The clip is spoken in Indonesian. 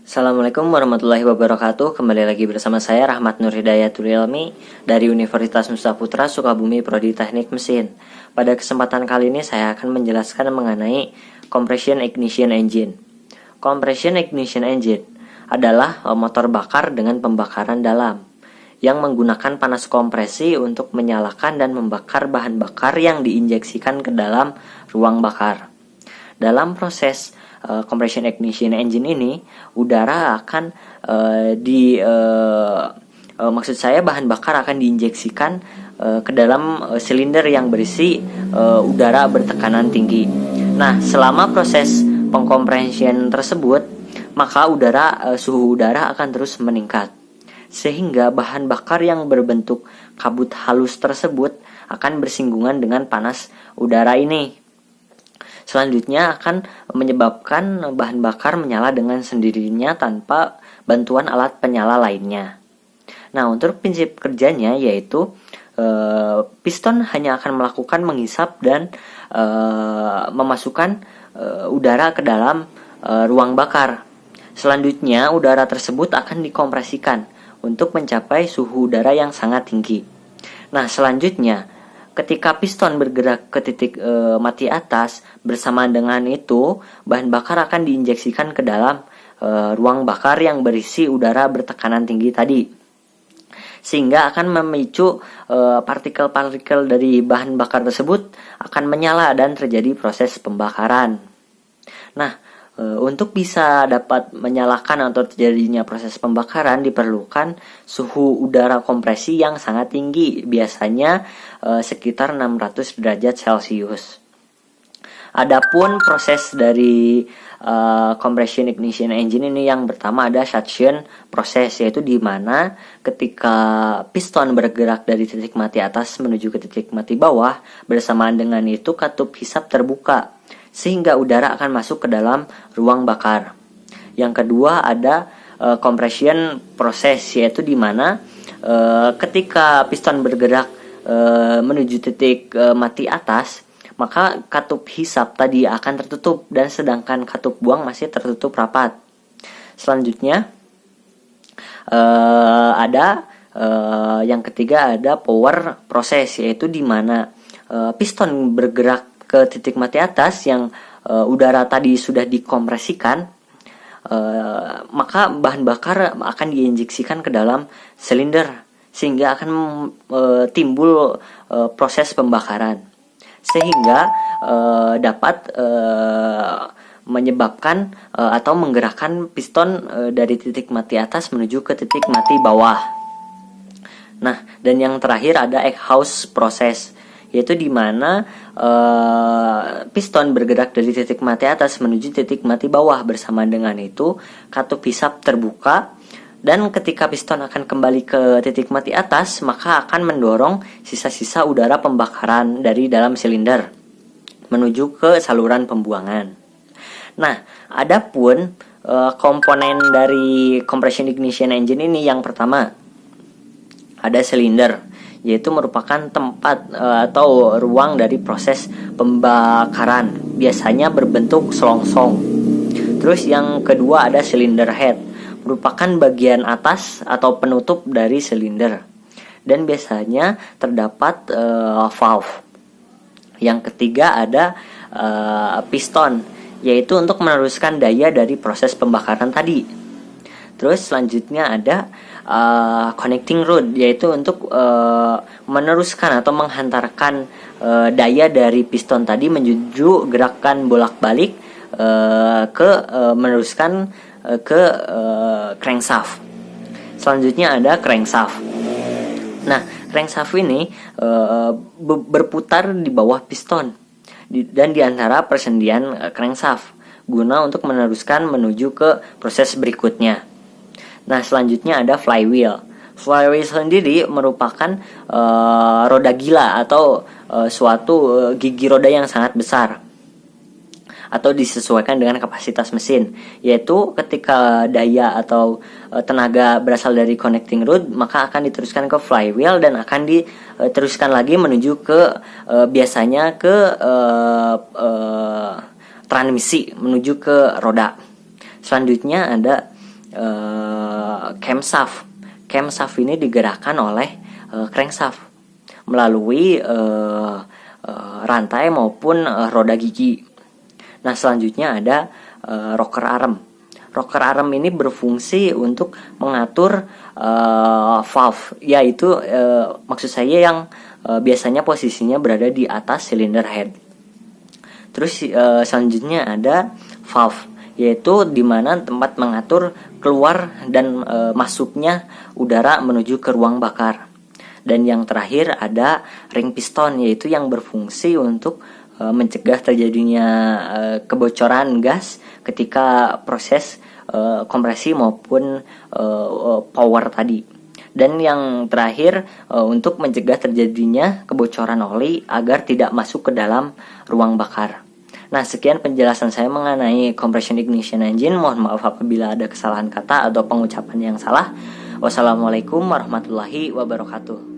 Assalamualaikum warahmatullahi wabarakatuh. Kembali lagi bersama saya Rahmat Nur Hidayatul Ilmi dari Universitas Nusa Putra Sukabumi Prodi Teknik Mesin. Pada kesempatan kali ini saya akan menjelaskan mengenai Compression Ignition Engine. Compression Ignition Engine adalah motor bakar dengan pembakaran dalam yang menggunakan panas kompresi untuk menyalakan dan membakar bahan bakar yang diinjeksikan ke dalam ruang bakar. Dalam proses compression ignition engine ini, udara akan maksud saya bahan bakar akan diinjeksikan ke dalam silinder yang berisi udara bertekanan tinggi. Nah, selama proses pengkompresian tersebut, maka suhu udara akan terus meningkat, sehingga bahan bakar yang berbentuk kabut halus tersebut akan bersinggungan dengan panas udara ini. Selanjutnya akan menyebabkan bahan bakar menyala dengan sendirinya tanpa bantuan alat penyala lainnya. Nah, untuk prinsip kerjanya yaitu piston hanya akan melakukan menghisap dan memasukkan udara ke dalam ruang bakar. Selanjutnya udara tersebut akan dikompresikan untuk mencapai suhu udara yang sangat tinggi. Nah, selanjutnya ketika piston bergerak ke titik mati atas, bersamaan dengan itu bahan bakar akan diinjeksikan ke dalam ruang bakar yang berisi udara bertekanan tinggi tadi, sehingga akan memicu partikel-partikel dari bahan bakar tersebut akan menyala dan terjadi proses pembakaran. Nah, untuk bisa dapat menyalakan atau terjadinya proses pembakaran diperlukan suhu udara kompresi yang sangat tinggi, biasanya sekitar 600 derajat Celcius. Adapun proses dari compression ignition engine ini, yang pertama ada suction proses, yaitu di mana ketika piston bergerak dari titik mati atas menuju ke titik mati bawah, bersamaan dengan itu katup hisap terbuka sehingga udara akan masuk ke dalam ruang bakar. Yang kedua ada compression proses, yaitu di mana ketika piston bergerak menuju titik mati atas, maka katup hisap tadi akan tertutup dan sedangkan katup buang masih tertutup rapat. Selanjutnya yang ketiga ada power proses, yaitu di mana piston bergerak ke titik mati atas yang udara tadi sudah dikompresikan, maka bahan bakar akan diinjeksikan ke dalam silinder sehingga akan timbul proses pembakaran, sehingga dapat menyebabkan atau menggerakkan piston dari titik mati atas menuju ke titik mati bawah. Nah, dan yang terakhir ada exhaust proses, yaitu di mana piston bergerak dari titik mati atas menuju titik mati bawah, bersama dengan itu katup hisap terbuka, dan ketika piston akan kembali ke titik mati atas, maka akan mendorong sisa-sisa udara pembakaran dari dalam silinder menuju ke saluran pembuangan. Nah, adapun komponen dari compression ignition engine ini, yang pertama ada silinder, yaitu merupakan tempat atau ruang dari proses pembakaran, biasanya berbentuk selongsong. Terus yang kedua ada cylinder head, merupakan bagian atas atau penutup dari silinder, dan biasanya terdapat valve. Yang ketiga ada piston, yaitu untuk meneruskan daya dari proses pembakaran tadi. Terus selanjutnya ada connecting rod, yaitu untuk meneruskan atau menghantarkan daya dari piston tadi menuju gerakan bolak-balik meneruskan ke crankshaft. Selanjutnya ada crankshaft. Nah, crankshaft ini berputar di bawah piston dan di antara persendian crankshaft guna untuk meneruskan menuju ke proses berikutnya. Nah, selanjutnya ada flywheel. Flywheel sendiri merupakan roda gila atau suatu gigi roda yang sangat besar atau disesuaikan dengan kapasitas mesin, yaitu ketika daya atau tenaga berasal dari connecting rod, maka akan diteruskan ke flywheel dan akan diteruskan lagi menuju ke biasanya ke transmisi menuju ke roda. Selanjutnya ada camshaft. Camshaft ini digerakkan oleh crankshaft melalui rantai maupun roda gigi. Nah, selanjutnya ada rocker arm. Rocker arm ini berfungsi untuk mengatur valve, yaitu maksud saya yang biasanya posisinya berada di atas cylinder head. Terus selanjutnya ada valve, yaitu di mana tempat mengatur keluar dan masuknya udara menuju ke ruang bakar. Dan yang terakhir ada ring piston, yaitu yang berfungsi untuk mencegah terjadinya kebocoran gas ketika proses kompresi maupun power tadi. Dan yang terakhir untuk mencegah terjadinya kebocoran oli agar tidak masuk ke dalam ruang bakar. Nah, sekian penjelasan saya mengenai compression ignition engine. Mohon maaf apabila ada kesalahan kata atau pengucapan yang salah. Wassalamualaikum warahmatullahi wabarakatuh.